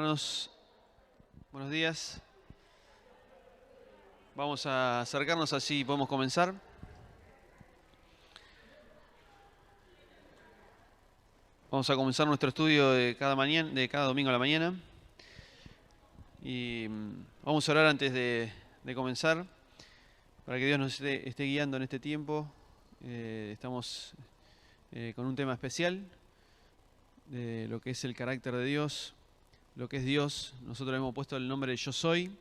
Hermanos, buenos días. Vamos a acercarnos así podemos comenzar. Vamos a comenzar nuestro estudio de cada domingo a la mañana. Y vamos a orar antes de comenzar, para que Dios nos esté guiando en este tiempo. Estamos con un tema especial de lo que es el carácter de Dios, lo que es Dios. Nosotros hemos puesto el nombre de Yo Soy,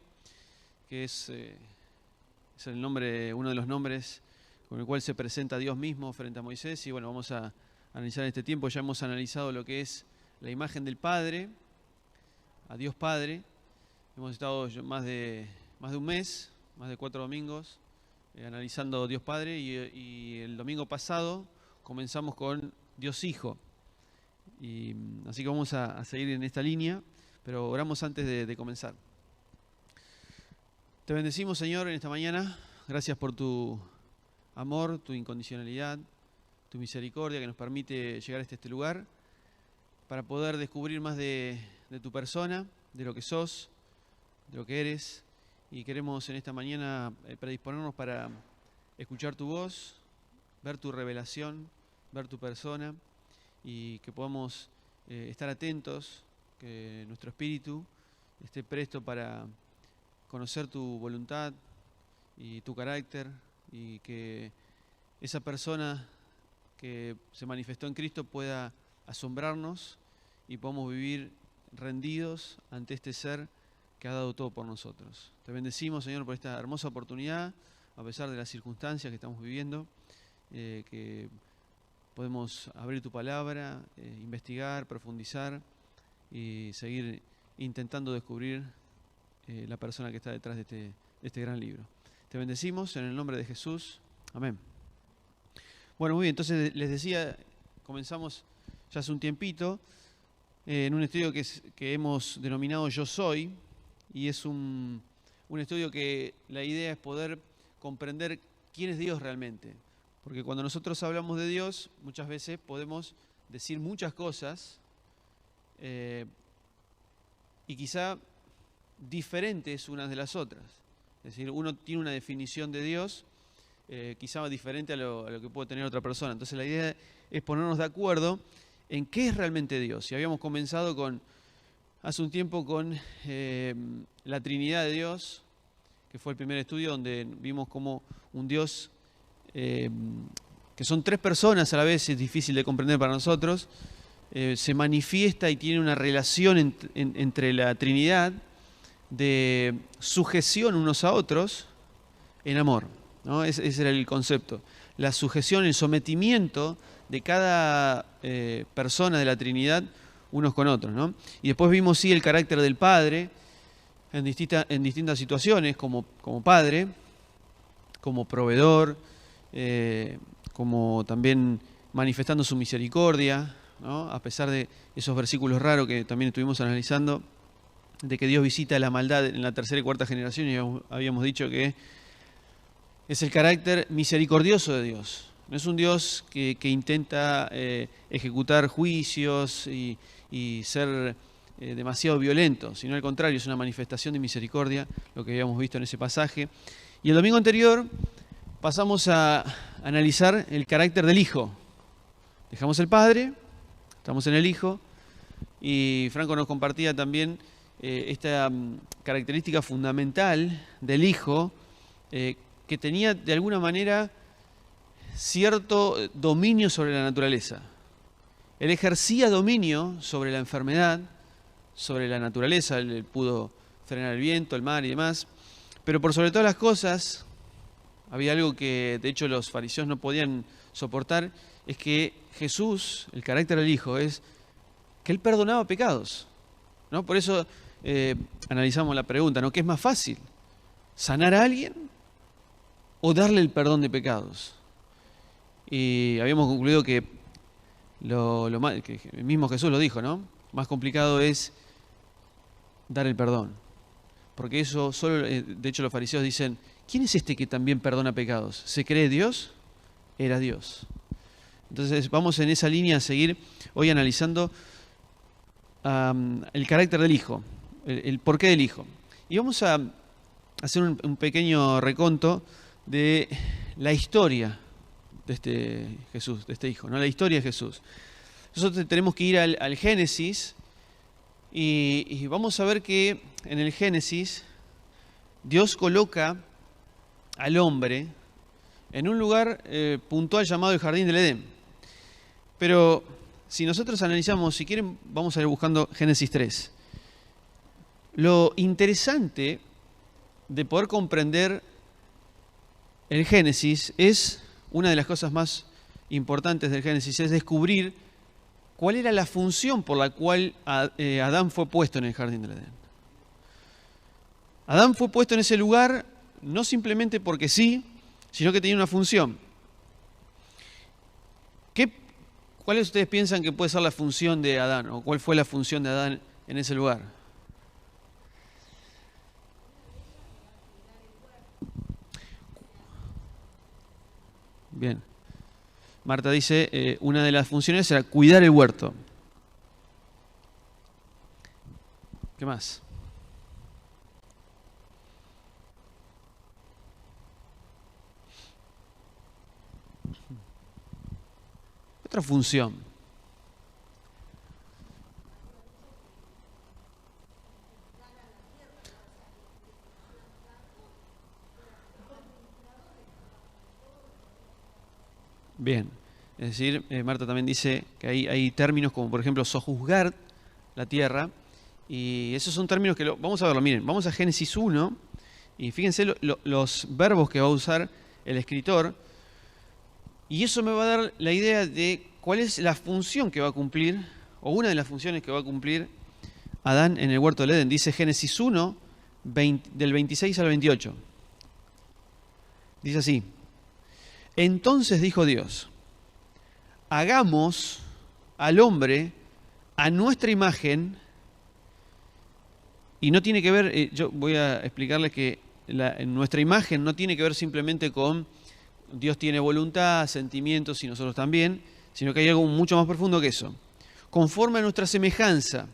que es el nombre, uno de los nombres con el cual se presenta Dios mismo frente a Moisés. Y bueno, vamos a analizar en este tiempo. Ya hemos analizado lo que es la imagen del Padre, a Dios Padre. Hemos estado más de un mes, más de 4 domingos, analizando Dios Padre, y el domingo pasado comenzamos con Dios Hijo. Y así que vamos a seguir en esta línea, pero oramos antes de comenzar. Te bendecimos, Señor, en esta mañana. Gracias por tu amor, tu incondicionalidad, tu misericordia que nos permite llegar hasta este lugar para poder descubrir más de tu persona, de lo que sos, de lo que eres. Y queremos en esta mañana predisponernos para escuchar tu voz, ver tu revelación, ver tu persona, y que podamos estar atentos, que nuestro espíritu esté presto para conocer tu voluntad y tu carácter, y que esa persona que se manifestó en Cristo pueda asombrarnos y podamos vivir rendidos ante este ser que ha dado todo por nosotros. Te bendecimos, Señor, por esta hermosa oportunidad, a pesar de las circunstancias que estamos viviendo, que podemos abrir tu palabra, investigar, profundizar y seguir intentando descubrir la persona que está detrás de este gran libro. Te bendecimos en el nombre de Jesús. Amén. Bueno, muy bien, entonces les decía, comenzamos ya hace un tiempito en un estudio que hemos denominado Yo Soy, y es un estudio que la idea es poder comprender quién es Dios realmente. Porque cuando nosotros hablamos de Dios, muchas veces podemos decir muchas cosas y quizá diferentes unas de las otras. Es decir, uno tiene una definición de Dios quizá diferente a lo que puede tener otra persona. Entonces la idea es ponernos de acuerdo en qué es realmente Dios. Y habíamos comenzado hace un tiempo con la Trinidad de Dios, que fue el primer estudio donde vimos como un Dios que son 3 personas a la vez, es difícil de comprender para nosotros, se manifiesta y tiene una relación entre la Trinidad de sujeción unos a otros en amor, ¿no? Ese era el concepto. La sujeción, el sometimiento de cada persona de la Trinidad unos con otros, ¿no? Y después vimos sí el carácter del Padre en distintas situaciones, como Padre, como proveedor, como también manifestando su misericordia, ¿no? A pesar de esos versículos raros que también estuvimos analizando, de que Dios visita la maldad en la 3ª y 4ª generación, y habíamos dicho que es el carácter misericordioso de Dios. No es un Dios que intenta ejecutar juicios y ser demasiado violento, sino al contrario, es una manifestación de misericordia, lo que habíamos visto en ese pasaje. Y el domingo anterior pasamos a analizar el carácter del Hijo. Dejamos el Padre, estamos en el Hijo, y Franco nos compartía también esta característica fundamental del Hijo, que tenía de alguna manera cierto dominio sobre la naturaleza. Él ejercía dominio sobre la enfermedad, sobre la naturaleza. Él pudo frenar el viento, el mar y demás, pero por sobre todas las cosas había algo que de hecho los fariseos no podían soportar, es que Jesús, el carácter del Hijo, es que Él perdonaba pecados, ¿no? Por eso analizamos la pregunta, ¿no? ¿Qué es más fácil? ¿Sanar a alguien o darle el perdón de pecados? Y habíamos concluido que que el mismo Jesús lo dijo, ¿no? Más complicado es dar el perdón. Porque eso solo, de hecho los fariseos dicen, ¿quién es este que también perdona pecados? ¿Se cree Dios? Era Dios. Entonces vamos en esa línea a seguir hoy analizando el carácter del Hijo. el porqué del Hijo. Y vamos a hacer un pequeño reconto de la historia de este Jesús, de este Hijo, ¿no? La historia de Jesús. Nosotros tenemos que ir al Génesis y vamos a ver que en el Génesis Dios coloca al hombre en un lugar puntual llamado el Jardín del Edén. Pero si nosotros analizamos, si quieren, vamos a ir buscando Génesis 3. Lo interesante de poder comprender el Génesis es, una de las cosas más importantes del Génesis, es descubrir cuál era la función por la cual Adán fue puesto en el Jardín del Edén. Adán fue puesto en ese lugar no simplemente porque sí, sino que tenía una función. ¿Cuáles ustedes piensan que puede ser la función de Adán? ¿O cuál fue la función de Adán en ese lugar? Bien. Marta dice, una de las funciones era cuidar el huerto. ¿Qué más? Otra función. Bien. Es decir, Marta también dice que hay términos como, por ejemplo, sojuzgar la tierra. Y esos son términos que vamos a verlo. Miren, vamos a Génesis 1 y fíjense los verbos que va a usar el escritor. Y eso me va a dar la idea de cuál es la función que va a cumplir, o una de las funciones que va a cumplir Adán en el huerto del Edén. Dice Génesis 1, del 26 al 28. Dice así: entonces dijo Dios, hagamos al hombre a nuestra imagen. Y no tiene que ver, yo voy a explicarles que nuestra imagen no tiene que ver simplemente con Dios tiene voluntad, sentimientos y nosotros también, sino que hay algo mucho más profundo que eso. Conforme a nuestra semejanza.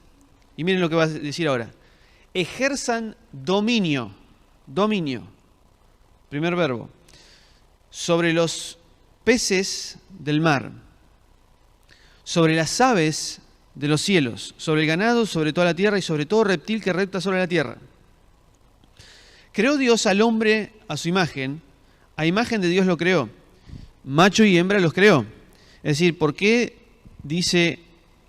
Y miren lo que va a decir ahora. Ejerzan dominio. Dominio. Primer verbo. Sobre los peces del mar. Sobre las aves de los cielos. Sobre el ganado, sobre toda la tierra y sobre todo reptil que repta sobre la tierra. Creó Dios al hombre a su imagen. A imagen de Dios lo creó. Macho y hembra los creó. Es decir, ¿por qué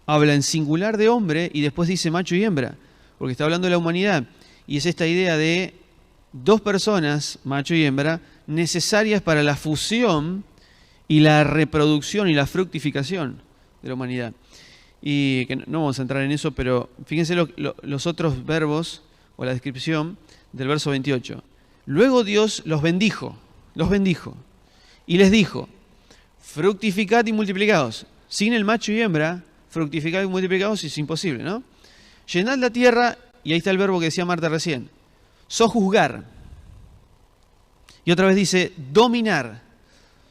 habla en singular de hombre y después dice macho y hembra? Porque está hablando de la humanidad. Y es esta idea de dos personas, macho y hembra, necesarias para la fusión y la reproducción y la fructificación de la humanidad. Y que no vamos a entrar en eso, pero fíjense los otros verbos o la descripción del verso 28. Luego Dios los bendijo y les dijo, fructificad y multiplicaos. Sin el macho y hembra, fructificad y multiplicaos es imposible, ¿no? Llenad la tierra, y ahí está el verbo que decía Marta recién, sojuzgar. Y otra vez dice, dominar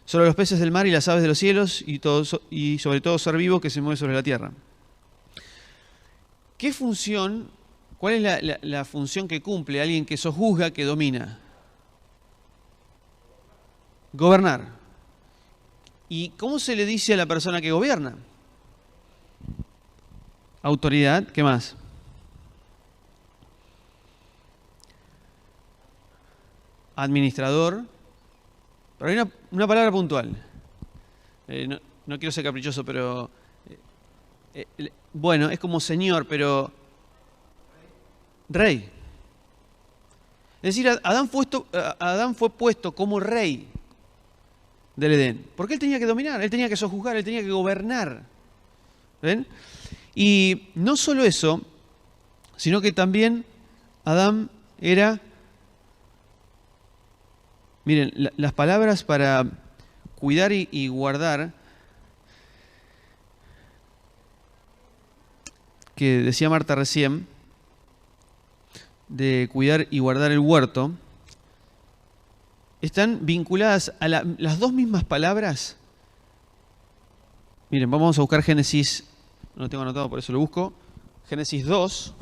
sobre los peces del mar y las aves de los cielos y sobre todo ser vivo que se mueve sobre la tierra. ¿Qué función, cuál es la función que cumple alguien que sojuzga, que domina? Gobernar. ¿Y cómo se le dice a la persona que gobierna? Autoridad. ¿Qué más? Administrador. Pero hay una palabra puntual. No quiero ser caprichoso, pero... bueno, es como señor, pero... rey. Es decir, Adán fue puesto como rey del Edén. Porque él tenía que dominar, él tenía que sojuzgar, él tenía que gobernar. ¿Ven? Y no solo eso, sino que también Adán era... Miren, las palabras para cuidar y guardar, que decía Marta recién, de cuidar y guardar el huerto, están vinculadas a las dos mismas palabras. Miren, vamos a buscar Génesis, no lo tengo anotado, por eso lo busco. Génesis 2.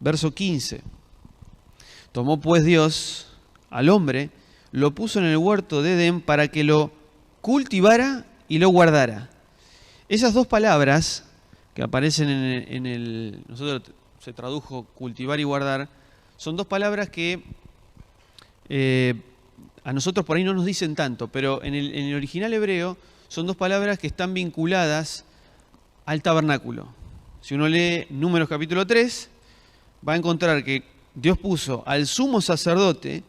Verso 15. Tomó pues Dios al hombre, lo puso en el huerto de Edén para que lo cultivara y lo guardara. Esas dos palabras que aparecen nosotros se tradujo cultivar y guardar, son dos palabras que a nosotros por ahí no nos dicen tanto, pero en el original hebreo son dos palabras que están vinculadas al tabernáculo. Si uno lee Números capítulo 3, va a encontrar que Dios puso al sumo sacerdote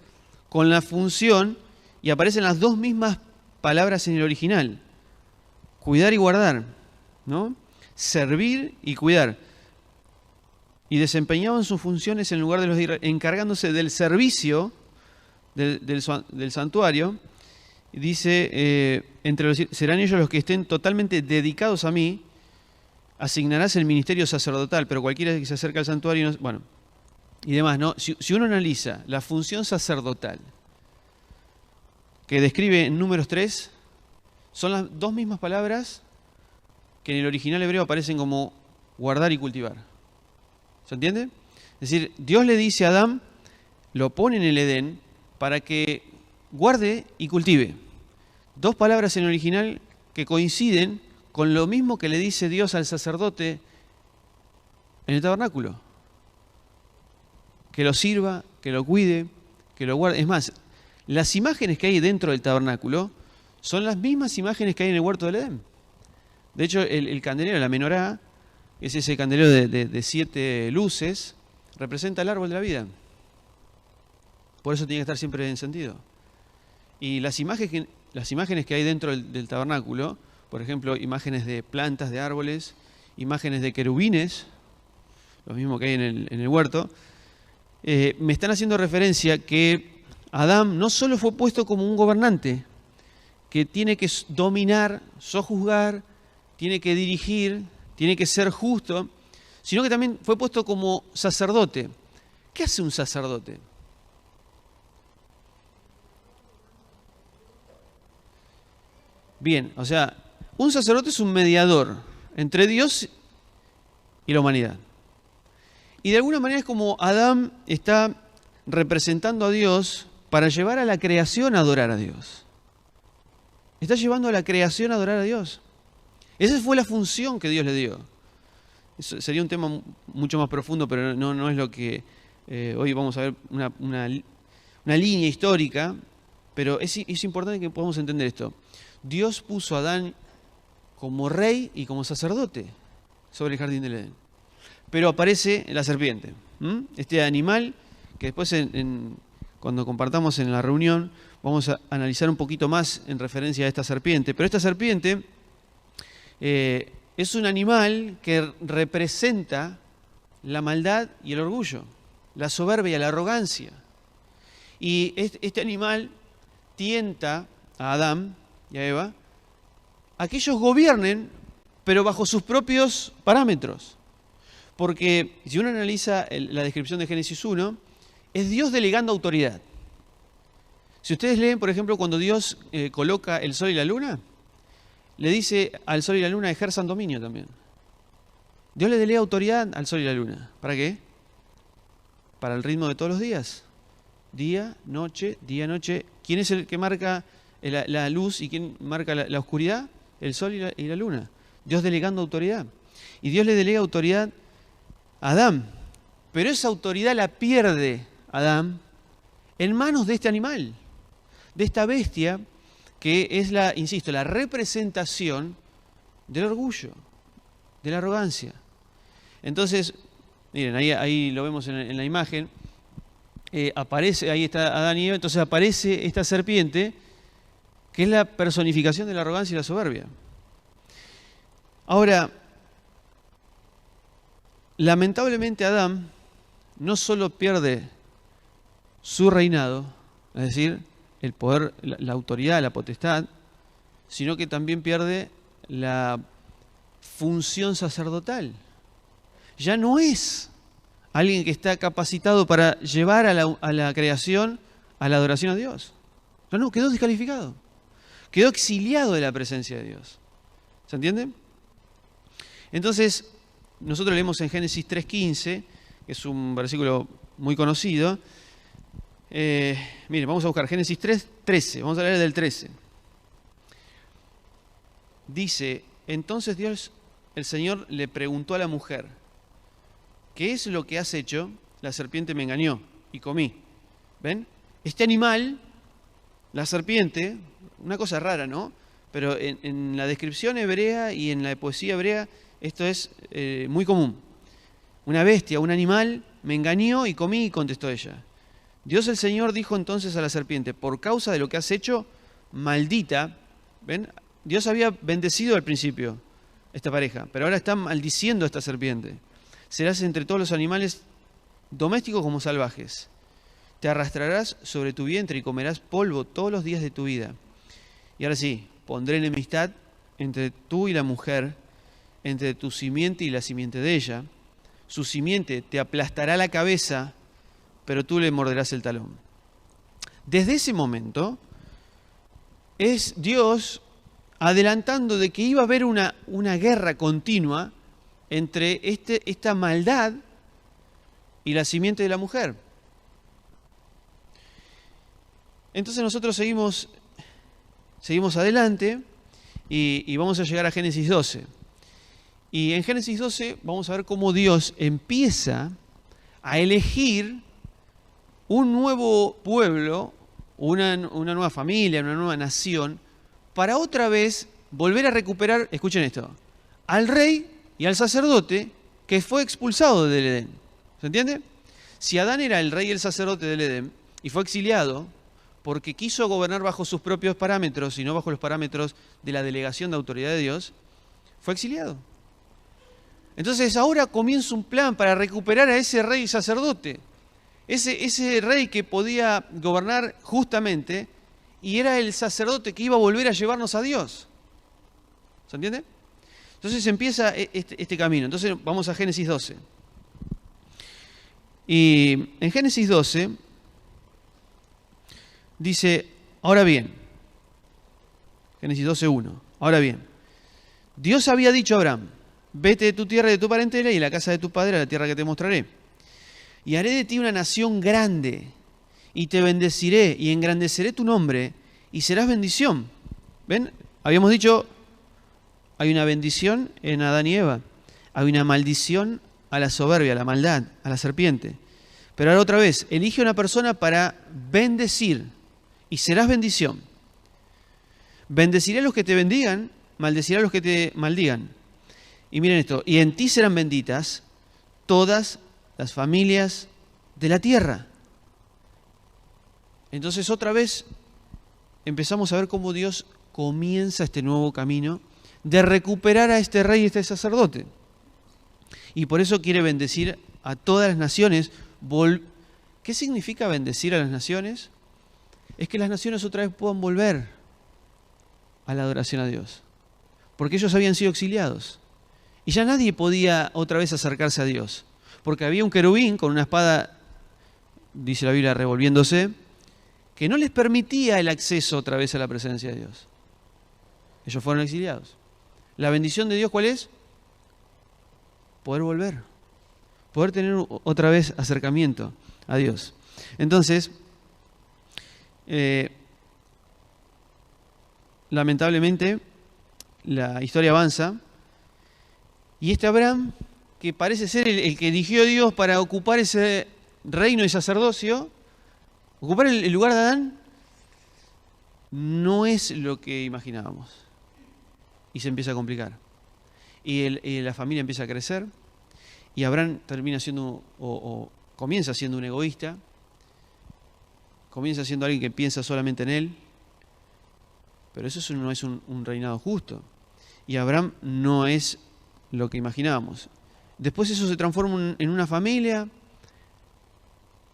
con la función, y aparecen las dos mismas palabras en el original, cuidar y guardar, ¿no? Servir y cuidar. Y desempeñaban sus funciones en lugar de los de Israel, encargándose del servicio del santuario. Dice, serán ellos los que estén totalmente dedicados a mí, asignarás el ministerio sacerdotal, pero cualquiera que se acerca al santuario, bueno, y demás, ¿no? Si uno analiza la función sacerdotal que describe en Números 3, son las dos mismas palabras que en el original hebreo aparecen como guardar y cultivar. ¿Se entiende? Es decir, Dios le dice a Adán, lo pone en el Edén para que guarde y cultive. Dos palabras en el original que coinciden con lo mismo que le dice Dios al sacerdote en el tabernáculo. Que lo sirva, que lo cuide, que lo guarde. Es más, las imágenes que hay dentro del tabernáculo son las mismas imágenes que hay en el huerto del Edén. De hecho, el candelero, la menorá, es ese candelero de 7 luces, representa el árbol de la vida. Por eso tiene que estar siempre encendido. Y las imágenes que hay dentro del tabernáculo, por ejemplo, imágenes de plantas, de árboles, imágenes de querubines, lo mismo que hay en el huerto, me están haciendo referencia que Adán no solo fue puesto como un gobernante, que tiene que dominar, sojuzgar, tiene que dirigir, tiene que ser justo, sino que también fue puesto como sacerdote. ¿Qué hace un sacerdote? Bien, o sea, un sacerdote es un mediador entre Dios y la humanidad. Y de alguna manera es como Adán está representando a Dios para llevar a la creación a adorar a Dios. Está llevando a la creación a adorar a Dios. Esa fue la función que Dios le dio. Eso sería un tema mucho más profundo, pero no es lo que hoy vamos a ver, una línea histórica, pero es importante que podamos entender esto. Dios puso a Adán como rey y como sacerdote sobre el jardín del Edén. Pero aparece la serpiente, este animal que después cuando compartamos en la reunión vamos a analizar un poquito más en referencia a esta serpiente. Pero esta serpiente es un animal que representa la maldad y el orgullo, la soberbia, la arrogancia. Y este animal tienta a Adán y a Eva a que ellos gobiernen, pero bajo sus propios parámetros. Porque si uno analiza la descripción de Génesis 1, es Dios delegando autoridad. Si ustedes leen, por ejemplo, cuando Dios coloca el sol y la luna, le dice al sol y la luna ejerzan dominio también. Dios le delega autoridad al sol y la luna. ¿Para qué? Para el ritmo de todos los días. Día, noche, día, noche. ¿Quién es el que marca la luz y quién marca la oscuridad? El sol y la luna. Dios delegando autoridad. Y Dios le delega autoridad a Adán. Pero esa autoridad la pierde Adán en manos de este animal, de esta bestia que es insisto, la representación del orgullo, de la arrogancia. Entonces, miren, ahí lo vemos en la imagen, aparece, ahí está Adán y Eva, entonces aparece esta serpiente, que es la personificación de la arrogancia y la soberbia. Ahora, lamentablemente Adán no solo pierde su reinado, es decir, el poder, la autoridad, la potestad, sino que también pierde la función sacerdotal. Ya no es alguien que está capacitado para llevar a la creación a la adoración a Dios. No, quedó descalificado. Quedó exiliado de la presencia de Dios. ¿Se entiende? Entonces, nosotros leemos en Génesis 3:15, que es un versículo muy conocido. Miren, vamos a buscar Génesis 13, vamos a leer del 13. Dice, entonces Dios, el Señor, le preguntó a la mujer, ¿qué es lo que has hecho? La serpiente me engañó y comí. ¿Ven? Este animal, la serpiente, una cosa rara, ¿no? Pero en la descripción hebrea y en la poesía hebrea esto es muy común. Una bestia, un animal, me engañó y comí, contestó ella. Dios el Señor dijo entonces a la serpiente, por causa de lo que has hecho, maldita. ¿Ven? Dios había bendecido al principio esta pareja, pero ahora está maldiciendo a esta serpiente. Serás entre todos los animales domésticos como salvajes. Te arrastrarás sobre tu vientre y comerás polvo todos los días de tu vida. Y ahora sí, pondré enemistad entre tú y la mujer, entre tu simiente y la simiente de ella. Su simiente te aplastará la cabeza, pero tú le morderás el talón. Desde ese momento, es Dios adelantando de que iba a haber una guerra continua entre esta maldad y la simiente de la mujer. Entonces nosotros seguimos adelante y vamos a llegar a Génesis 12. Y en Génesis 12 vamos a ver cómo Dios empieza a elegir un nuevo pueblo, una nueva familia, una nueva nación, para otra vez volver a recuperar, escuchen esto, al rey y al sacerdote que fue expulsado del Edén. ¿Se entiende? Si Adán era el rey y el sacerdote del Edén y fue exiliado porque quiso gobernar bajo sus propios parámetros y no bajo los parámetros de la delegación de autoridad de Dios, fue exiliado. Entonces ahora comienza un plan para recuperar a ese rey y sacerdote. Ese rey que podía gobernar justamente y era el sacerdote que iba a volver a llevarnos a Dios. ¿Se entiende? Entonces empieza este camino. Entonces vamos a Génesis 12. Y en Génesis 12 dice, ahora bien, Génesis 12:1, ahora bien, Dios había dicho a Abraham, vete de tu tierra y de tu parentela y de la casa de tu padre a la tierra que te mostraré. Y haré de ti una nación grande, y te bendeciré, y engrandeceré tu nombre, y serás bendición. ¿Ven? Habíamos dicho, hay una bendición en Adán y Eva. Hay una maldición a la soberbia, a la maldad, a la serpiente. Pero ahora otra vez, elige una persona para bendecir, y serás bendición. Bendeciré a los que te bendigan, maldeciré a los que te maldigan. Y miren esto, y en ti serán benditas todas las familias de la tierra. Entonces otra vez empezamos a ver cómo Dios comienza este nuevo camino de recuperar a este rey y este sacerdote. Y por eso quiere bendecir a todas las naciones. ¿Qué significa bendecir a las naciones? Es que las naciones otra vez puedan volver a la adoración a Dios. Porque ellos habían sido exiliados. Y ya nadie podía otra vez acercarse a Dios. Porque había un querubín con una espada, dice la Biblia, revolviéndose, que no les permitía el acceso otra vez a la presencia de Dios. Ellos fueron exiliados. La bendición de Dios, ¿cuál es? Poder volver. Poder tener otra vez acercamiento a Dios. Entonces, lamentablemente, la historia avanza. Y este Abraham, que parece ser el que eligió a Dios para ocupar ese reino y sacerdocio, ocupar el lugar de Adán, no es lo que imaginábamos. Y se empieza a complicar. Y la familia empieza a crecer. Y Abraham termina siendo, o comienza siendo un egoísta. Comienza siendo alguien que piensa solamente en él. Pero eso no es un reinado justo. Y Abraham no es lo que imaginábamos. Después eso se transforma en una familia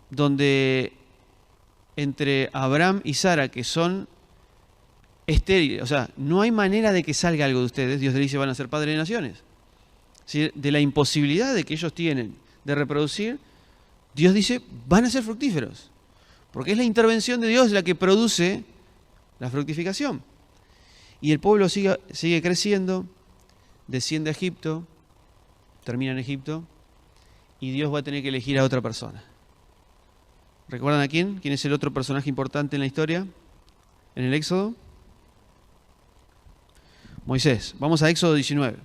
donde entre Abraham y Sara, que son estériles, o sea, no hay manera de que salga algo de ustedes. Dios les dice, van a ser padres de naciones. ¿Sí? De la imposibilidad de que ellos tienen de reproducir, Dios dice, van a ser fructíferos. Porque es la intervención de Dios la que produce la fructificación. Y el pueblo sigue creciendo, desciende a Egipto, termina en Egipto, y Dios va a tener que elegir a otra persona. ¿Recuerdan a quién? ¿Quién es el otro personaje importante en la historia? En el Éxodo. Moisés. Vamos a Éxodo 19.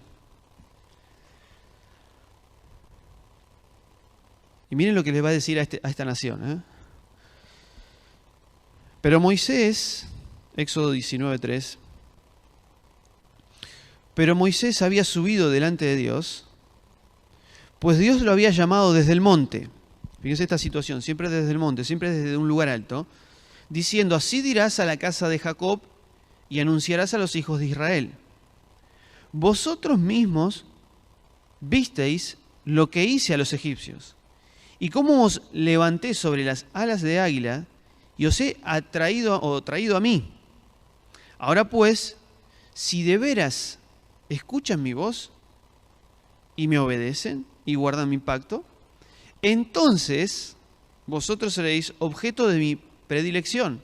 Y miren lo que les va a decir a esta nación. Pero Moisés, Éxodo 19:3, pero Moisés había subido delante de Dios, pues Dios lo había llamado desde el monte. Fíjense esta situación, siempre desde el monte, siempre desde un lugar alto, diciendo, así dirás a la casa de Jacob y anunciarás a los hijos de Israel. Vosotros mismos visteis lo que hice a los egipcios, y cómo os levanté sobre las alas de águila, y os he traído a mí. Ahora pues, si de veras escuchan mi voz, y me obedecen, y guardan mi pacto, entonces vosotros seréis objeto de mi predilección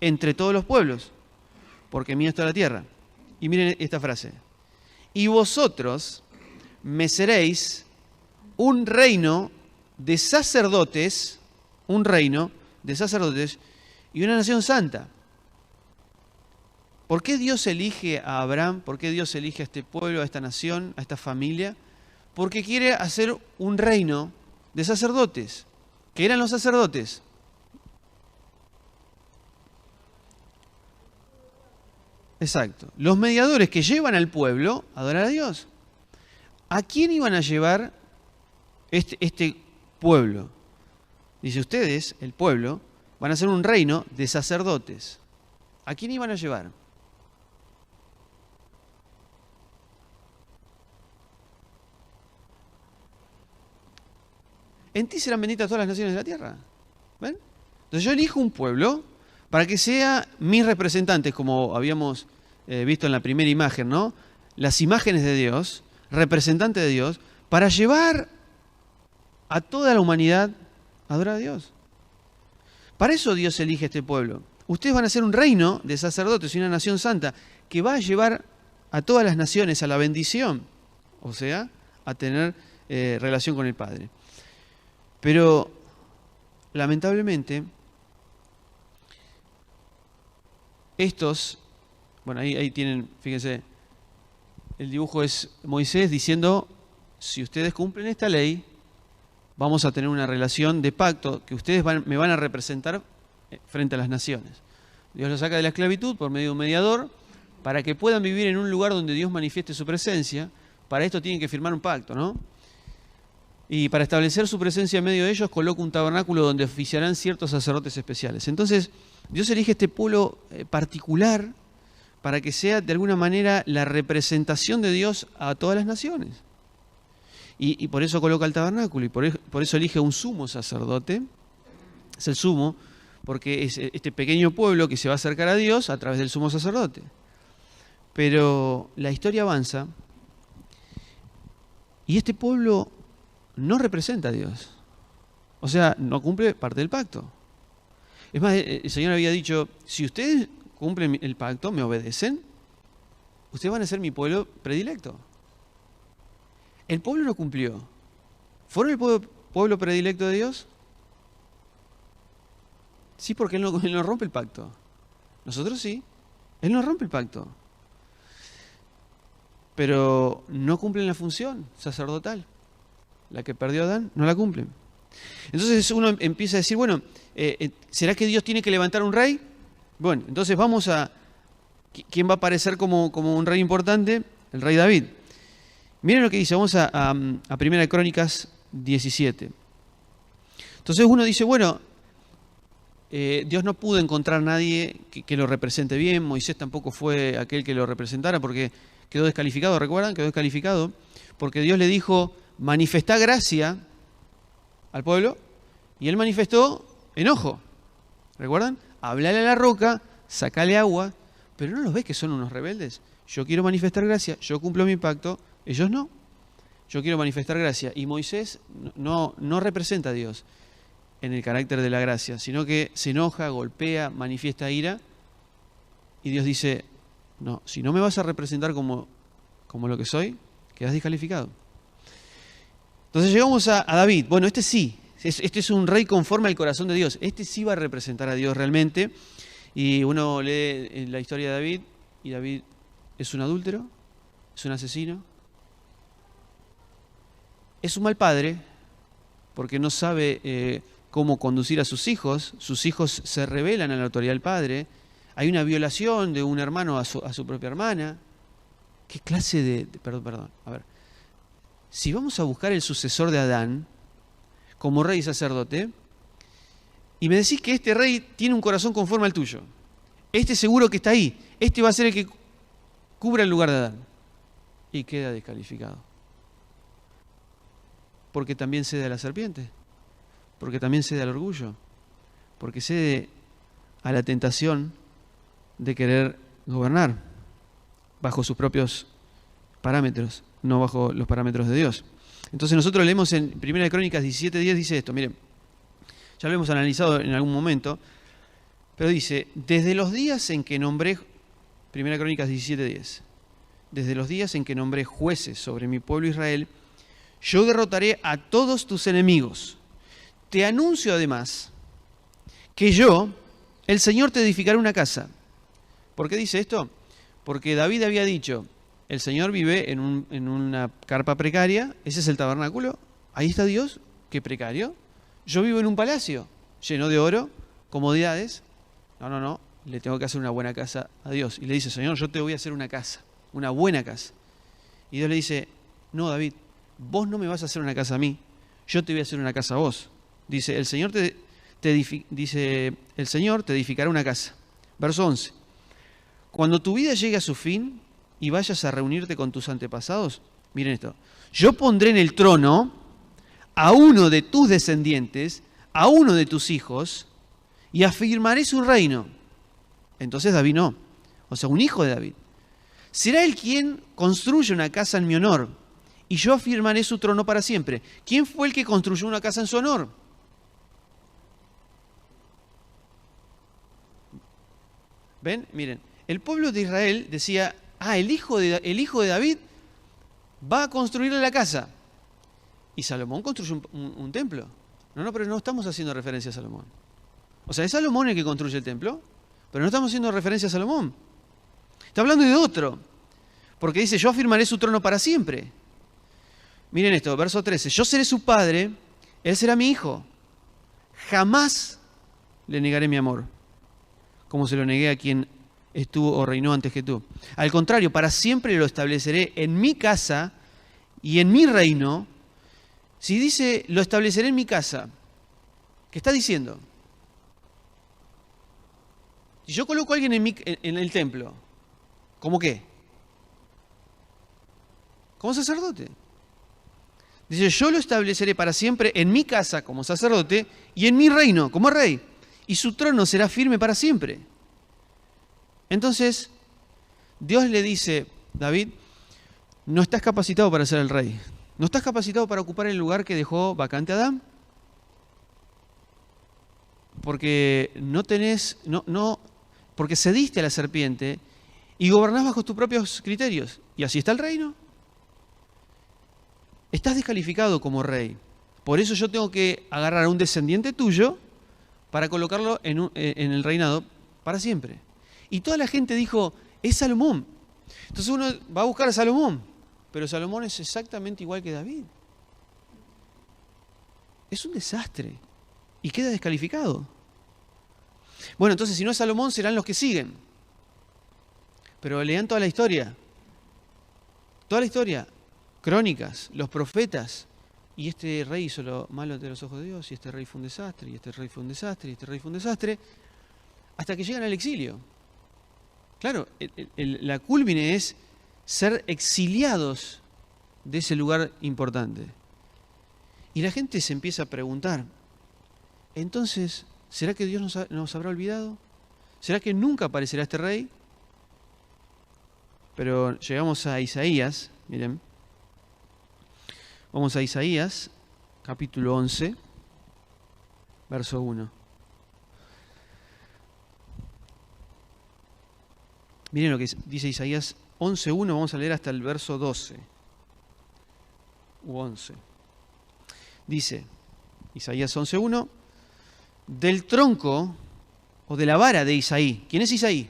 entre todos los pueblos, porque mía está la tierra. Y miren esta frase. Y vosotros me seréis un reino de sacerdotes, y una nación santa. ¿Por qué Dios elige a Abraham? ¿Por qué Dios elige a este pueblo, a esta nación, a esta familia? Porque quiere hacer un reino de sacerdotes. ¿Qué eran los sacerdotes? Exacto. Los mediadores que llevan al pueblo a adorar a Dios. ¿A quién iban a llevar este pueblo? Dice, ustedes, el pueblo, van a ser un reino de sacerdotes. ¿A quién iban a llevar? En ti serán benditas todas las naciones de la tierra. ¿Ven? Entonces yo elijo un pueblo para que sea mis representantes, como habíamos visto en la primera imagen, ¿no? Las imágenes de Dios, representantes de Dios, para llevar a toda la humanidad a adorar a Dios. Para eso Dios elige este pueblo. Ustedes van a ser un reino de sacerdotes y una nación santa que va a llevar a todas las naciones a la bendición, o sea, a tener relación con el Padre. Pero, lamentablemente, bueno, ahí tienen, fíjense, el dibujo es Moisés diciendo, si ustedes cumplen esta ley, vamos a tener una relación de pacto que ustedes me van a representar frente a las naciones. Dios los saca de la esclavitud por medio de un mediador para que puedan vivir en un lugar donde Dios manifieste su presencia. Para esto tienen que firmar un pacto, ¿no? Y para establecer su presencia en medio de ellos, coloca un tabernáculo donde oficiarán ciertos sacerdotes especiales. Entonces, Dios elige este pueblo particular para que sea de alguna manera la representación de Dios a todas las naciones. Y por eso coloca el tabernáculo, y por eso elige un sumo sacerdote. Es el sumo, porque es este pequeño pueblo que se va a acercar a Dios a través del sumo sacerdote. Pero la historia avanza, y este pueblo no representa a Dios. O sea, no cumple parte del pacto. Es más, el Señor había dicho, si ustedes cumplen el pacto, me obedecen, ustedes van a ser mi pueblo predilecto. El pueblo no cumplió. ¿Fueron el pueblo predilecto de Dios? Sí, porque Él no rompe el pacto. Nosotros sí. Él no rompe el pacto. Pero no cumplen la función sacerdotal. La que perdió Adán, no la cumplen. Entonces uno empieza a decir, bueno, ¿será que Dios tiene que levantar un rey? Bueno, entonces vamos a... ¿Quién va a aparecer como un rey importante? El rey David. Miren lo que dice, vamos a 1 Crónicas 17. Entonces uno dice, bueno, Dios no pudo encontrar nadie que lo represente bien, Moisés tampoco fue aquel que lo representara porque quedó descalificado, ¿recuerdan? Quedó descalificado porque Dios le dijo, manifestá gracia al pueblo, y él manifestó enojo, ¿recuerdan? Hablale a la roca, sacale agua, pero ¿no los ves que son unos rebeldes? Yo quiero manifestar gracia, yo cumplo mi pacto, ellos no. Yo quiero manifestar gracia. Y Moisés no representa a Dios en el carácter de la gracia, sino que se enoja, golpea, manifiesta ira, y Dios dice, no, si no me vas a representar como lo que soy, quedas descalificado. Entonces llegamos a David. Bueno, este sí, este es un rey conforme al corazón de Dios. Este sí va a representar a Dios realmente. Y uno lee la historia de David, y David es un adúltero, es un asesino, es un mal padre, porque no sabe cómo conducir a sus hijos se rebelan a la autoridad del padre, hay una violación de un hermano a su propia hermana. ¿Qué clase perdón, a ver, si vamos a buscar el sucesor de Adán como rey y sacerdote, y me decís que este rey tiene un corazón conforme al tuyo, este seguro que está ahí, este va a ser el que cubra el lugar de Adán, y queda descalificado. Porque también cede a la serpiente, porque también cede al orgullo, porque cede a la tentación de querer gobernar bajo sus propios parámetros, no bajo los parámetros de Dios. Entonces nosotros leemos en 1 Crónicas 17:10, dice esto, miren, ya lo hemos analizado en algún momento, pero dice, desde los días en que nombré, 1 Crónicas 17:10, desde los días en que nombré jueces sobre mi pueblo Israel, yo derrotaré a todos tus enemigos. Te anuncio además que yo, el Señor, te edificaré una casa. ¿Por qué dice esto? Porque David había dicho, el Señor vive en una carpa precaria, ese es el tabernáculo, ahí está Dios, qué precario. Yo vivo en un palacio lleno de oro, comodidades. No, le tengo que hacer una buena casa a Dios. Y le dice, Señor, yo te voy a hacer una casa, una buena casa. Y Dios le dice, no, David, vos no me vas a hacer una casa a mí, yo te voy a hacer una casa a vos. Dice, el Señor te edificará una casa. Verso 11. Cuando tu vida llegue a su fin y vayas a reunirte con tus antepasados, miren esto, yo pondré en el trono a uno de tus descendientes, a uno de tus hijos, y afirmaré su reino. Entonces David no, o sea, un hijo de David. Será él quien construya una casa en mi honor, y yo afirmaré su trono para siempre. ¿Quién fue el que construyó una casa en su honor? ¿Ven? Miren, el pueblo de Israel decía, el hijo de David va a construirle la casa. Y Salomón construyó un templo. No, pero no estamos haciendo referencia a Salomón. O sea, es Salomón el que construye el templo, pero no estamos haciendo referencia a Salomón. Está hablando de otro, porque dice, yo afirmaré su trono para siempre. Miren esto, verso 13, yo seré su padre, él será mi hijo. Jamás le negaré mi amor, como se lo negué a quien estuvo o reinó antes que tú. Al contrario, para siempre lo estableceré en mi casa y en mi reino. Si dice, lo estableceré en mi casa, ¿qué está diciendo? Si yo coloco a alguien en el templo, ¿cómo qué? Como sacerdote. Dice, yo lo estableceré para siempre en mi casa como sacerdote y en mi reino como rey. Y su trono será firme para siempre. Entonces, Dios le dice, David, no estás capacitado para ser el rey. No estás capacitado para ocupar el lugar que dejó vacante Adán. Porque porque cediste a la serpiente y gobernás bajo tus propios criterios. Y así está el reino. Estás descalificado como rey. Por eso yo tengo que agarrar a un descendiente tuyo para colocarlo en el reinado para siempre. Y toda la gente dijo, es Salomón. Entonces uno va a buscar a Salomón, pero Salomón es exactamente igual que David. Es un desastre y queda descalificado. Bueno, entonces si no es Salomón serán los que siguen. Pero lean toda la historia. Toda la historia. Crónicas, los profetas. Y este rey hizo lo malo ante los ojos de Dios, y este rey fue un desastre, y este rey fue un desastre, y este rey fue un desastre, hasta que llegan al exilio. Claro, la cúlmine es ser exiliados de ese lugar importante. Y la gente se empieza a preguntar, entonces, ¿será que Dios nos habrá olvidado? ¿Será que nunca aparecerá este rey? Pero llegamos a Isaías, miren. Vamos a Isaías, capítulo 11, verso 1. Miren lo que dice Isaías 11.1, vamos a leer hasta el verso 12. U 11. Dice, Isaías 11:1, del tronco o de la vara de Isaí. ¿Quién es Isaí?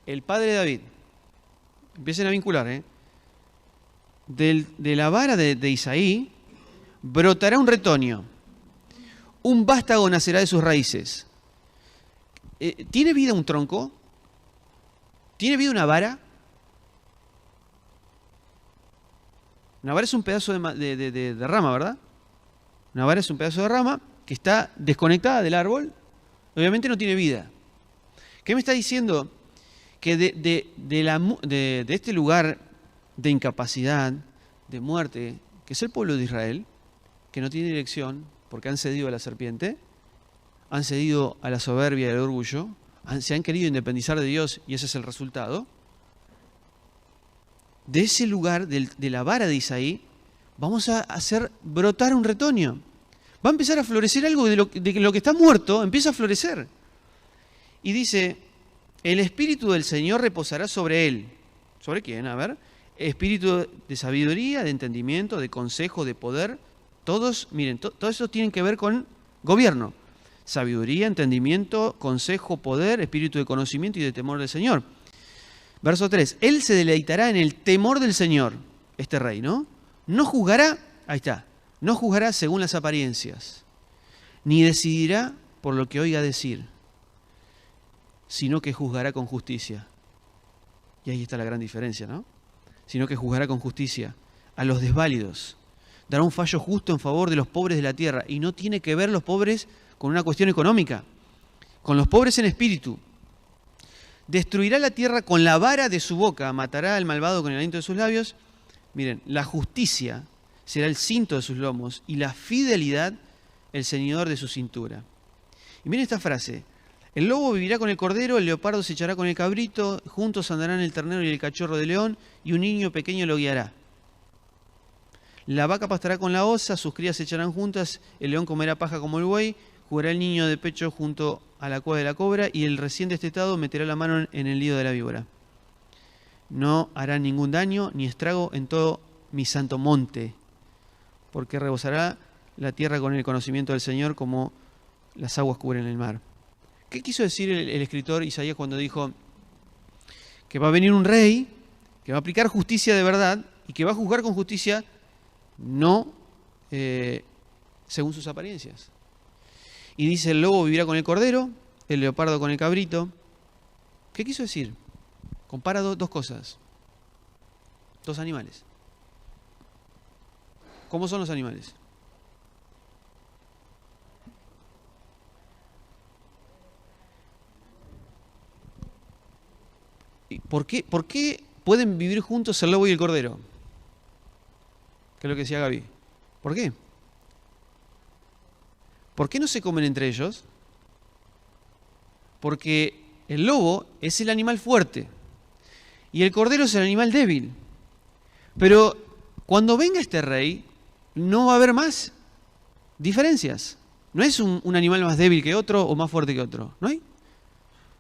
El padre de David. Empiecen a vincular, ¿eh? De la vara de Isaí brotará un retoño, un vástago nacerá de sus raíces. ¿Tiene vida un tronco? ¿Tiene vida una vara? Una vara es un pedazo de rama, ¿verdad? Una vara es un pedazo de rama que está desconectada del árbol. Obviamente no tiene vida. ¿Qué me está diciendo? Que de este lugar de incapacidad, de muerte, que es el pueblo de Israel, que no tiene dirección porque han cedido a la serpiente, han cedido a la soberbia y al orgullo, se han querido independizar de Dios y ese es el resultado. De ese lugar, de la vara de Isaí, vamos a hacer brotar un retoño. Va a empezar a florecer algo de lo que está muerto, empieza a florecer. Y dice, el Espíritu del Señor reposará sobre él. ¿Sobre quién? A ver. Espíritu de sabiduría, de entendimiento, de consejo, de poder. Todos, miren, todo eso tiene que ver con gobierno. Sabiduría, entendimiento, consejo, poder, espíritu de conocimiento y de temor del Señor. Verso 3. Él se deleitará en el temor del Señor, este rey, ¿no? No juzgará, ahí está, no juzgará según las apariencias, ni decidirá por lo que oiga decir, sino que juzgará con justicia. Y ahí está la gran diferencia, ¿no? Sino que juzgará con justicia a los desválidos. Dará un fallo justo en favor de los pobres de la tierra. Y no tiene que ver los pobres con una cuestión económica, con los pobres en espíritu. Destruirá la tierra con la vara de su boca, matará al malvado con el aliento de sus labios. Miren, la justicia será el cinto de sus lomos y la fidelidad el ceñidor de su cintura. Y miren esta frase. El lobo vivirá con el cordero, el leopardo se echará con el cabrito, juntos andarán el ternero y el cachorro de león, y un niño pequeño lo guiará. La vaca pastará con la osa, sus crías se echarán juntas, el león comerá paja como el buey, jugará el niño de pecho junto a la cueva de la cobra, y el recién destetado meterá la mano en el nido de la víbora. No hará ningún daño ni estrago en todo mi santo monte, porque rebosará la tierra con el conocimiento del Señor como las aguas cubren el mar. ¿Qué quiso decir el escritor Isaías cuando dijo que va a venir un rey, que va a aplicar justicia de verdad y que va a juzgar con justicia no según sus apariencias? Y dice, el lobo vivirá con el cordero, el leopardo con el cabrito. ¿Qué quiso decir? Compara dos cosas, dos animales. ¿Cómo son los animales? ¿Por qué pueden vivir juntos el lobo y el cordero? Que es lo que decía Gaby. ¿Por qué? ¿Por qué no se comen entre ellos? Porque el lobo es el animal fuerte y el cordero es el animal débil. Pero cuando venga este rey, no va a haber más diferencias. No es un animal más débil que otro o más fuerte que otro. ¿No hay?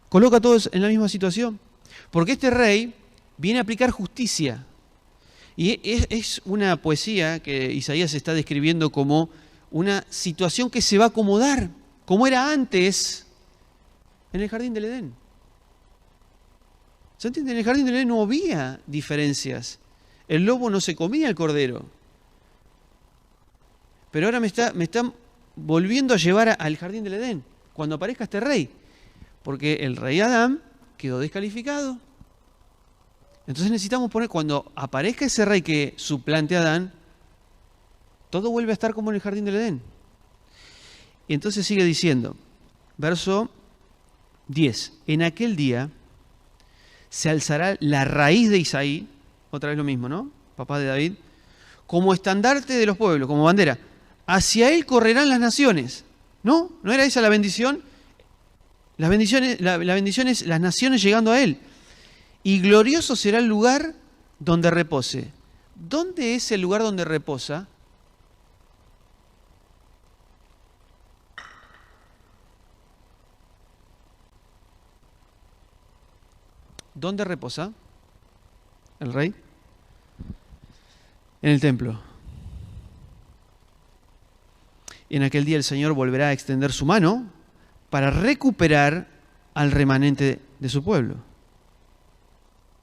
Coloca a todos en la misma situación. Porque este rey viene a aplicar justicia. Y es una poesía que Isaías está describiendo como una situación que se va a acomodar, como era antes en el jardín del Edén. ¿Se entiende? En el jardín del Edén no había diferencias. El lobo no se comía al cordero. Pero ahora me está volviendo a llevar al jardín del Edén, cuando aparezca este rey. Porque el rey Adán quedó descalificado. Entonces necesitamos poner, cuando aparezca ese rey que suplante a Adán, todo vuelve a estar como en el jardín del Edén. Y entonces sigue diciendo, verso 10, en aquel día se alzará la raíz de Isaí, otra vez lo mismo, ¿no? Papá de David, como estandarte de los pueblos, como bandera. Hacia él correrán las naciones. ¿No? ¿No era esa la bendición? La bendición es las naciones llegando a él. Y glorioso será el lugar donde repose. ¿Dónde es el lugar donde reposa? ¿Dónde reposa el rey? En el templo. Y en aquel día el Señor volverá a extender su mano para recuperar al remanente de su pueblo.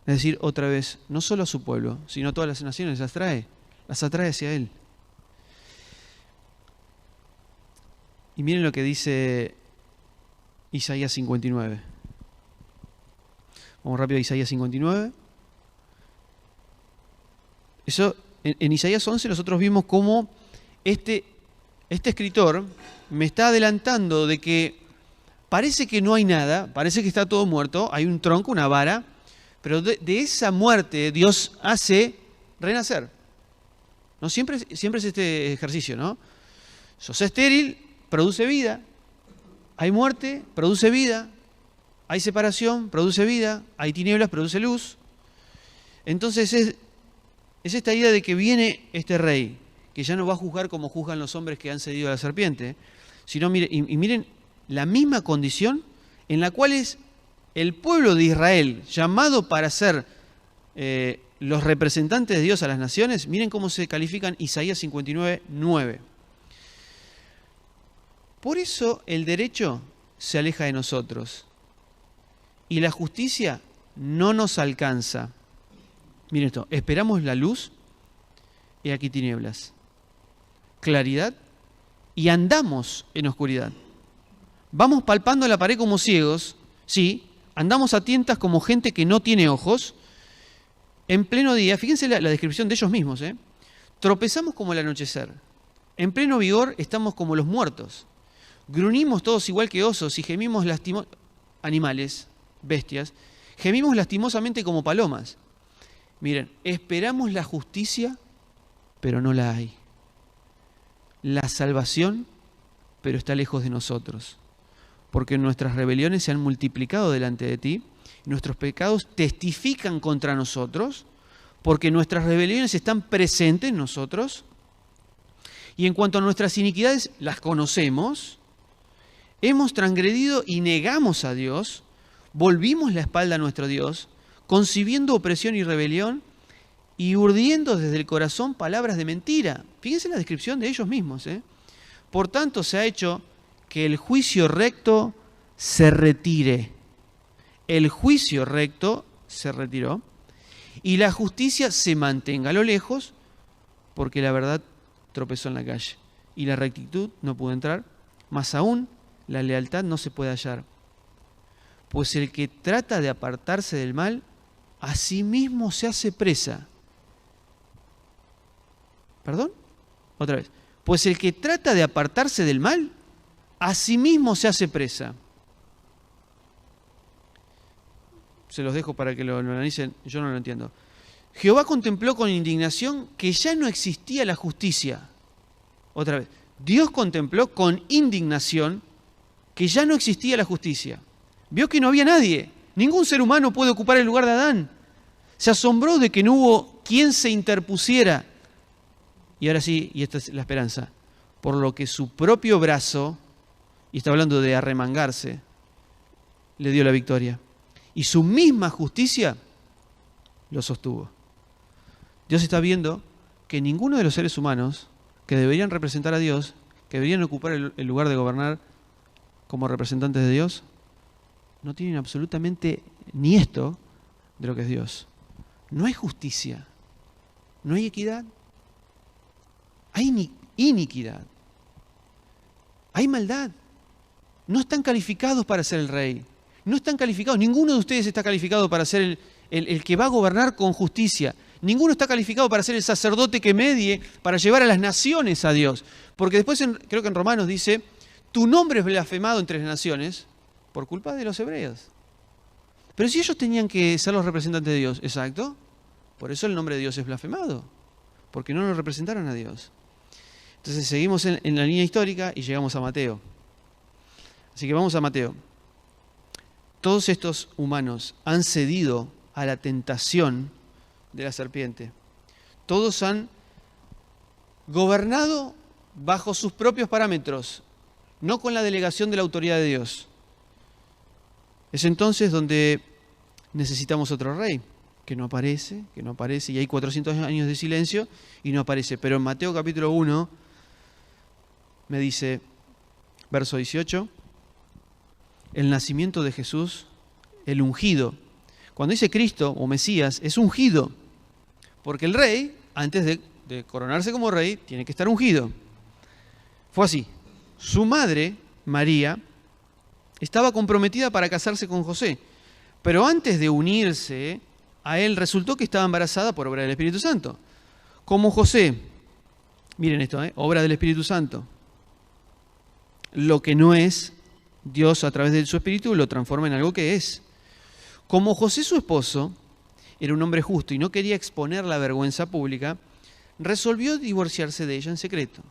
Es decir, otra vez, no solo a su pueblo, sino a todas las naciones las atrae hacia Él. Y miren lo que dice Isaías 59. Vamos rápido a Isaías 59. Eso, en Isaías 11 nosotros vimos cómo este escritor me está adelantando de que parece que no hay nada, parece que está todo muerto, hay un tronco, una vara, pero de esa muerte Dios hace renacer. ¿No? Siempre es este ejercicio, ¿no? Sos estéril, produce vida. Hay muerte, produce vida. Hay separación, produce vida. Hay tinieblas, produce luz. Entonces es esta idea de que viene este rey, que ya no va a juzgar como juzgan los hombres que han cedido a la serpiente, sino miren la misma condición en la cual es el pueblo de Israel llamado para ser los representantes de Dios a las naciones. Miren cómo se califican Isaías 59, 9. Por eso el derecho se aleja de nosotros y la justicia no nos alcanza. Miren esto, esperamos la luz y aquí tinieblas, claridad y andamos en oscuridad. Vamos palpando la pared como ciegos, sí, andamos a tientas como gente que no tiene ojos. En pleno día, fíjense la descripción de ellos mismos, tropezamos como el anochecer. En pleno vigor estamos como los muertos. Gruñimos todos igual que osos y gemimos animales, bestias, gemimos lastimosamente como palomas. Miren, esperamos la justicia, pero no la hay. La salvación, pero está lejos de nosotros. Porque nuestras rebeliones se han multiplicado delante de ti, nuestros pecados testifican contra nosotros, porque nuestras rebeliones están presentes en nosotros, y en cuanto a nuestras iniquidades, las conocemos, hemos transgredido y negamos a Dios, volvimos la espalda a nuestro Dios, concibiendo opresión y rebelión, y urdiendo desde el corazón palabras de mentira. Fíjense la descripción de ellos mismos. Por tanto, se ha hecho que el juicio recto se retire. El juicio recto se retiró y la justicia se mantenga a lo lejos, porque la verdad tropezó en la calle y la rectitud no pudo entrar, más aún la lealtad no se puede hallar. Pues el que trata de apartarse del mal, a sí mismo se hace presa. ¿Perdón? Otra vez. Pues el que trata de apartarse del mal, a sí mismo se hace presa. Se los dejo para que lo analicen, yo no lo entiendo. Jehová contempló con indignación que ya no existía la justicia. Otra vez. Dios contempló con indignación que ya no existía la justicia. Vio que no había nadie. Ningún ser humano puede ocupar el lugar de Adán. Se asombró de que no hubo quien se interpusiera. Y ahora sí, y esta es la esperanza, por lo que su propio brazo, y está hablando de arremangarse, le dio la victoria. Y su misma justicia lo sostuvo. Dios está viendo que ninguno de los seres humanos que deberían representar a Dios, que deberían ocupar el lugar de gobernar como representantes de Dios, no tienen absolutamente ni esto de lo que es Dios. No hay justicia, no hay equidad, hay iniquidad, hay maldad. No están calificados para ser el rey. No están calificados. Ninguno de ustedes está calificado para ser el que va a gobernar con justicia. Ninguno está calificado para ser el sacerdote que medie, para llevar a las naciones a Dios. Porque después, creo que en Romanos dice, tu nombre es blasfemado entre las naciones por culpa de los hebreos. Pero si ellos tenían que ser los representantes de Dios, exacto, por eso el nombre de Dios es blasfemado, porque no nos representaron a Dios. Entonces seguimos en la línea histórica y llegamos a Mateo. Así que vamos a Mateo. Todos estos humanos han cedido a la tentación de la serpiente. Todos han gobernado bajo sus propios parámetros, no con la delegación de la autoridad de Dios. Es entonces donde necesitamos otro rey, que no aparece, y hay 400 años de silencio y no aparece. Pero en Mateo capítulo 1 me dice, verso 18, el nacimiento de Jesús, el ungido. Cuando dice Cristo o Mesías, es ungido, porque el rey, antes de coronarse como rey, tiene que estar ungido. Fue así. Su madre, María, estaba comprometida para casarse con José, pero antes de unirse a él resultó que estaba embarazada por obra del Espíritu Santo. Como José, miren esto, obra del Espíritu Santo. Lo que no es, Dios a través de su Espíritu lo transforma en algo que es. Como José, su esposo, era un hombre justo y no quería exponer la vergüenza pública, resolvió divorciarse de ella en secreto.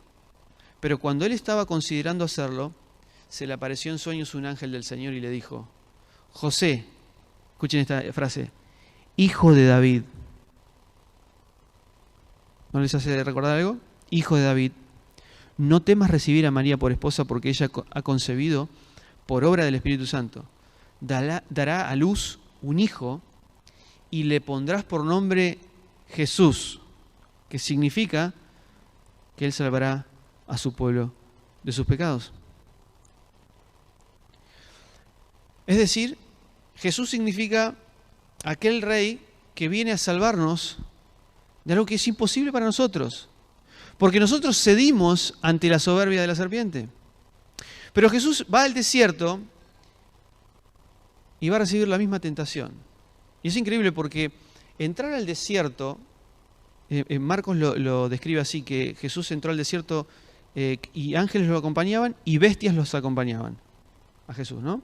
Pero cuando él estaba considerando hacerlo, se le apareció en sueños un ángel del Señor y le dijo, José, escuchen esta frase, hijo de David. ¿No les hace recordar algo? Hijo de David, no temas recibir a María por esposa porque ella ha concebido por obra del Espíritu Santo. Dará a luz un hijo y le pondrás por nombre Jesús, que significa que él salvará a su pueblo de sus pecados. Es decir, Jesús significa aquel rey que viene a salvarnos de algo que es imposible para nosotros, porque nosotros cedimos ante la soberbia de la serpiente. Pero Jesús va al desierto y va a recibir la misma tentación. Y es increíble porque entrar al desierto, Marcos lo describe así, que Jesús entró al desierto y ángeles lo acompañaban y bestias los acompañaban a Jesús, ¿no?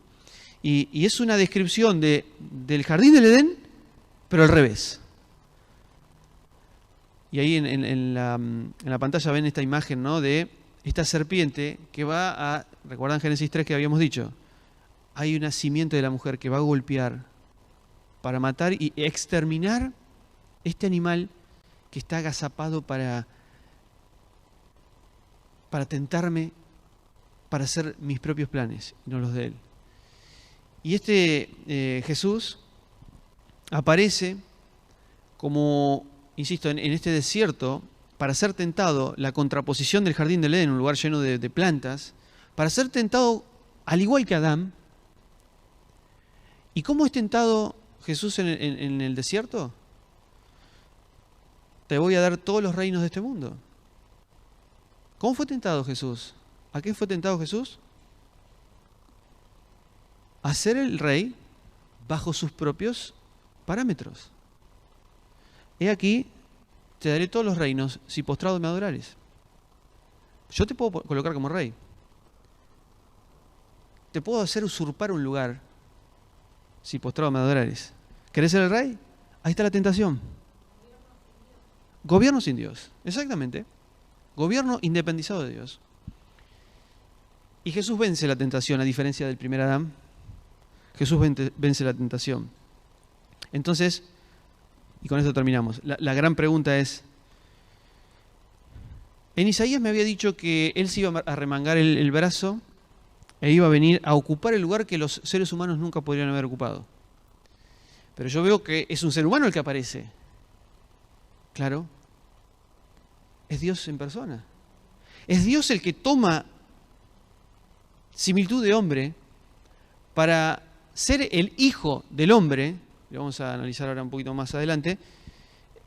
Y es una descripción del jardín del Edén, pero al revés. Y ahí en la pantalla ven esta imagen, ¿no?, de esta serpiente que va a, ¿recuerdan Génesis 3 que habíamos dicho? Hay una simiente de la mujer que va a golpear para matar y exterminar este animal que está agazapado para tentarme, para hacer mis propios planes y no los de él. Y este Jesús aparece como, insisto, en este desierto para ser tentado, la contraposición del jardín del Edén, un lugar lleno de plantas, para ser tentado al igual que Adán. ¿Y cómo es tentado Jesús en el desierto? Te voy a dar todos los reinos de este mundo. ¿Cómo fue tentado Jesús? ¿A qué fue tentado Jesús? A ser el rey bajo sus propios parámetros. He aquí, te daré todos los reinos si postrado me adorares. Yo te puedo colocar como rey. Te puedo hacer usurpar un lugar si postrado me adorares. ¿Querés ser el rey? Ahí está la tentación. Gobierno sin Dios, exactamente. Gobierno independizado de Dios. Y Jesús vence la tentación, a diferencia del primer Adán. Jesús vence la tentación. Entonces, y con esto terminamos, la gran pregunta es, en Isaías me había dicho que él se iba a remangar el brazo e iba a venir a ocupar el lugar que los seres humanos nunca podrían haber ocupado. Pero yo veo que es un ser humano el que aparece. Claro, es Dios en persona. Es Dios el que toma similitud de hombre para ser el hijo del hombre, lo vamos a analizar ahora un poquito más adelante,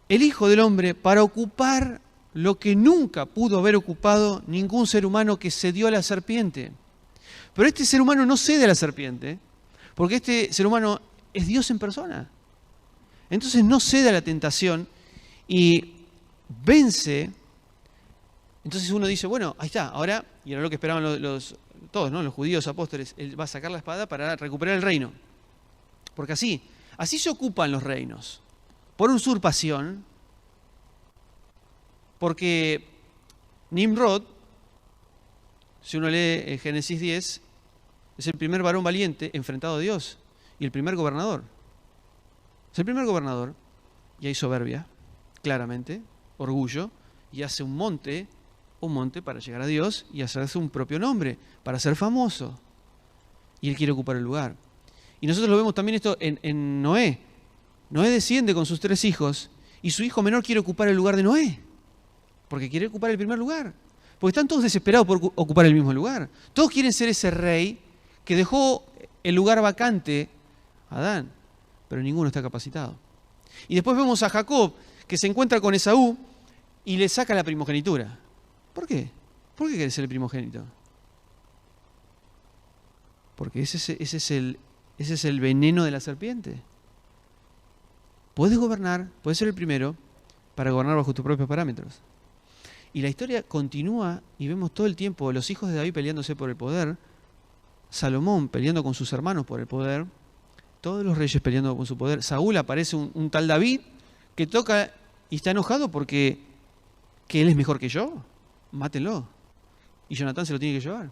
el hijo del hombre para ocupar lo que nunca pudo haber ocupado ningún ser humano que cedió a la serpiente. Pero este ser humano no cede a la serpiente, porque este ser humano es Dios en persona. Entonces no cede a la tentación y vence. Entonces uno dice, bueno, ahí está, ahora, y era lo que esperaban todos, ¿no?, los judíos apóstoles, él va a sacar la espada para recuperar el reino. Porque así se ocupan los reinos, por usurpación, porque Nimrod, si uno lee Génesis 10, es el primer varón valiente enfrentado a Dios y el primer gobernador. Es el primer gobernador y hay soberbia, claramente, orgullo, y hace un monte para llegar a Dios y hacerse un propio nombre, para ser famoso. Y él quiere ocupar el lugar. Y nosotros lo vemos también esto en Noé. Noé desciende con sus 3 hijos y su hijo menor quiere ocupar el lugar de Noé, porque quiere ocupar el primer lugar. Porque están todos desesperados por ocupar el mismo lugar. Todos quieren ser ese rey que dejó el lugar vacante a Adán, pero ninguno está capacitado. Y después vemos a Jacob, que se encuentra con Esaú y le saca la primogenitura. ¿Por qué? ¿Por qué quiere ser el primogénito? Porque ese es el veneno de la serpiente. Puedes gobernar, puedes ser el primero para gobernar bajo tus propios parámetros. Y la historia continúa y vemos todo el tiempo los hijos de David peleándose por el poder, Salomón peleando con sus hermanos por el poder, todos los reyes peleando con su poder. Saúl aparece un tal David que toca y está enojado porque que él es mejor que yo. Mátenlo. Y Jonatán se lo tiene que llevar.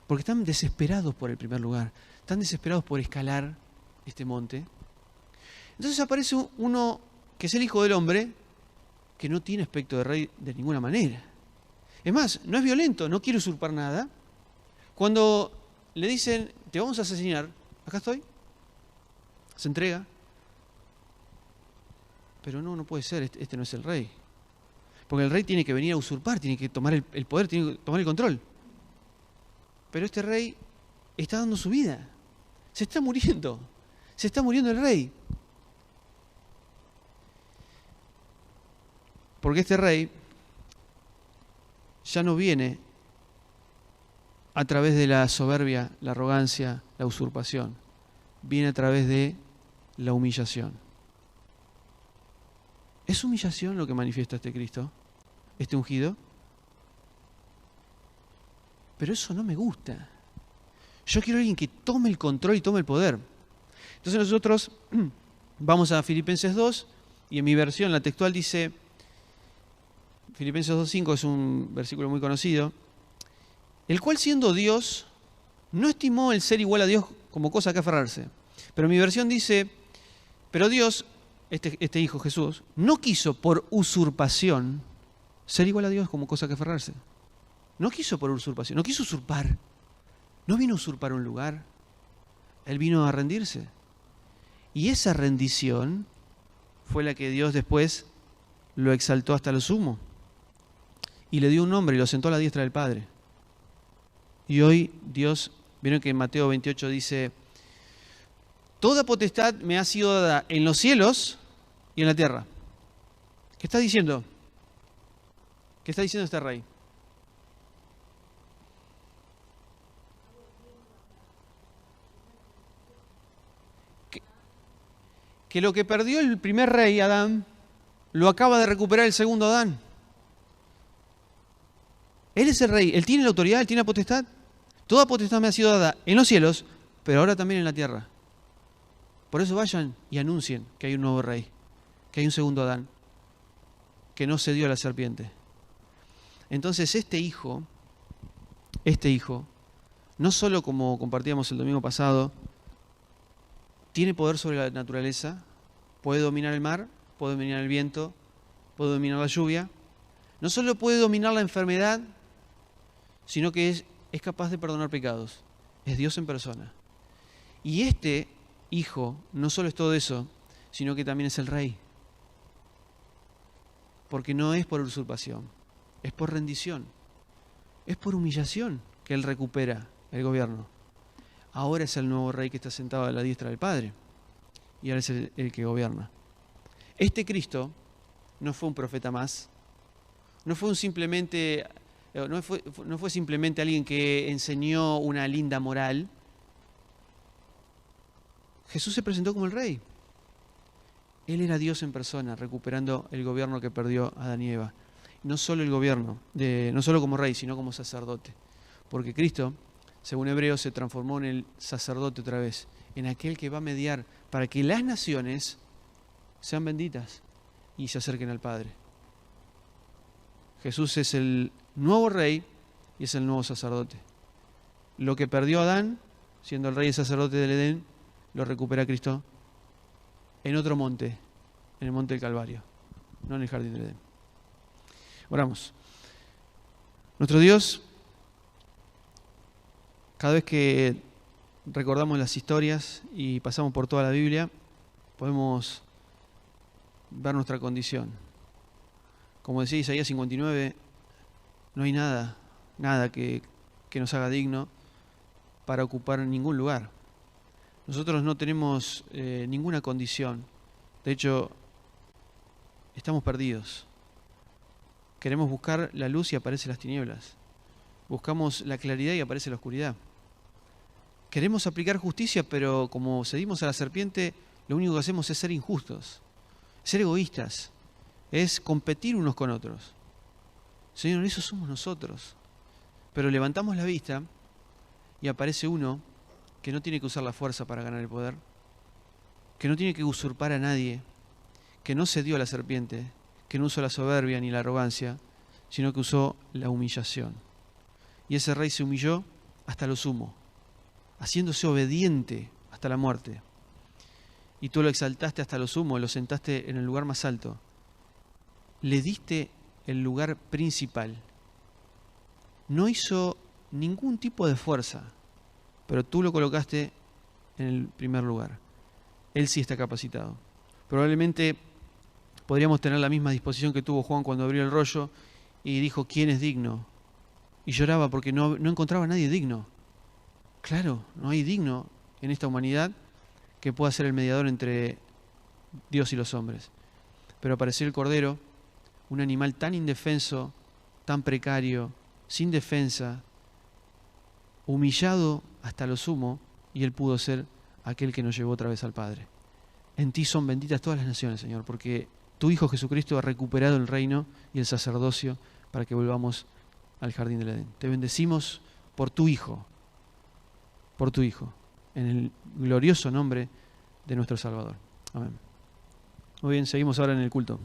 Porque están desesperados por el primer lugar. Están desesperados por escalar este monte. Entonces aparece uno que es el Hijo del Hombre, que no tiene aspecto de rey de ninguna manera. Es más, no es violento, no quiere usurpar nada. Cuando le dicen, te vamos a asesinar, acá estoy, se entrega. Pero no puede ser, este no es el rey. Porque el rey tiene que venir a usurpar, tiene que tomar el poder, tiene que tomar el control. Pero este rey está dando su vida. Se está muriendo el rey. Porque este rey ya no viene a través de la soberbia, la arrogancia, la usurpación. Viene a través de la humillación. ¿Es humillación lo que manifiesta este Cristo? ¿Este ungido? Pero eso no me gusta. Yo quiero a alguien que tome el control y tome el poder. Entonces nosotros vamos a Filipenses 2 y en mi versión, la textual, dice, Filipenses 2.5 es un versículo muy conocido, el cual siendo Dios, no estimó el ser igual a Dios como cosa que aferrarse. Pero mi versión dice, pero Dios, este Hijo Jesús, no quiso por usurpación ser igual a Dios como cosa que aferrarse. No quiso por usurpación, no quiso usurpar. No vino a usurpar un lugar. Él vino a rendirse. Y esa rendición fue la que Dios después lo exaltó hasta lo sumo. Y le dio un nombre y lo sentó a la diestra del Padre. Y hoy Dios, vieron que en Mateo 28 dice, toda potestad me ha sido dada en los cielos y en la tierra. ¿Qué está diciendo? ¿Qué está diciendo este rey? Que lo que perdió el primer rey, Adán, lo acaba de recuperar el segundo Adán. Él es el rey, él tiene la autoridad, él tiene la potestad. Toda potestad me ha sido dada en los cielos, pero ahora también en la tierra. Por eso vayan y anuncien que hay un nuevo rey, que hay un segundo Adán, que no cedió a la serpiente. Entonces este hijo, no solo como compartíamos el domingo pasado, tiene poder sobre la naturaleza, puede dominar el mar, puede dominar el viento, puede dominar la lluvia. No solo puede dominar la enfermedad, sino que es capaz de perdonar pecados. Es Dios en persona. Y este hijo no solo es todo eso, sino que también es el rey. Porque no es por usurpación, es por rendición, es por humillación que él recupera el gobierno. Ahora es el nuevo rey que está sentado a la diestra del Padre. Y ahora es el que gobierna. Este Cristo no fue un profeta más. No fue simplemente alguien que enseñó una linda moral. Jesús se presentó como el rey. Él era Dios en persona, recuperando el gobierno que perdió Adán y Eva. No solo el gobierno, no solo como rey, sino como sacerdote. Porque Cristo, según Hebreos, se transformó en el sacerdote otra vez, en aquel que va a mediar para que las naciones sean benditas y se acerquen al Padre. Jesús es el nuevo rey y es el nuevo sacerdote. Lo que perdió Adán, siendo el rey y sacerdote del Edén, lo recupera Cristo en otro monte, en el monte del Calvario, no en el jardín del Edén. Oramos. Nuestro Dios, cada vez que recordamos las historias y pasamos por toda la Biblia, podemos ver nuestra condición. Como decía Isaías 59, No hay nada, nada que nos haga digno para ocupar ningún lugar. Nosotros no tenemos ninguna condición. De hecho, estamos perdidos. Queremos buscar la luz y aparecen las tinieblas. Buscamos la claridad y aparece la oscuridad. Queremos aplicar justicia, pero como cedimos a la serpiente, lo único que hacemos es ser injustos, ser egoístas, es competir unos con otros. Señor, eso somos nosotros. Pero levantamos la vista y aparece uno que no tiene que usar la fuerza para ganar el poder, que no tiene que usurpar a nadie, que no cedió a la serpiente, que no usó la soberbia ni la arrogancia, sino que usó la humillación. Y ese rey se humilló hasta lo sumo, haciéndose obediente hasta la muerte. Y tú lo exaltaste hasta lo sumo, lo sentaste en el lugar más alto. Le diste el lugar principal. No hizo ningún tipo de fuerza, pero tú lo colocaste en el primer lugar. Él sí está capacitado. Probablemente podríamos tener la misma disposición que tuvo Juan cuando abrió el rollo y dijo, ¿quién es digno? Y lloraba porque no encontraba a nadie digno. Claro, no hay digno en esta humanidad que pueda ser el mediador entre Dios y los hombres. Pero apareció el Cordero, un animal tan indefenso, tan precario, sin defensa, humillado hasta lo sumo, y Él pudo ser aquel que nos llevó otra vez al Padre. En ti son benditas todas las naciones, Señor, porque tu Hijo Jesucristo ha recuperado el reino y el sacerdocio para que volvamos al jardín del Edén. Te bendecimos por tu Hijo, en el glorioso nombre de nuestro Salvador. Amén. Muy bien, seguimos ahora en el culto.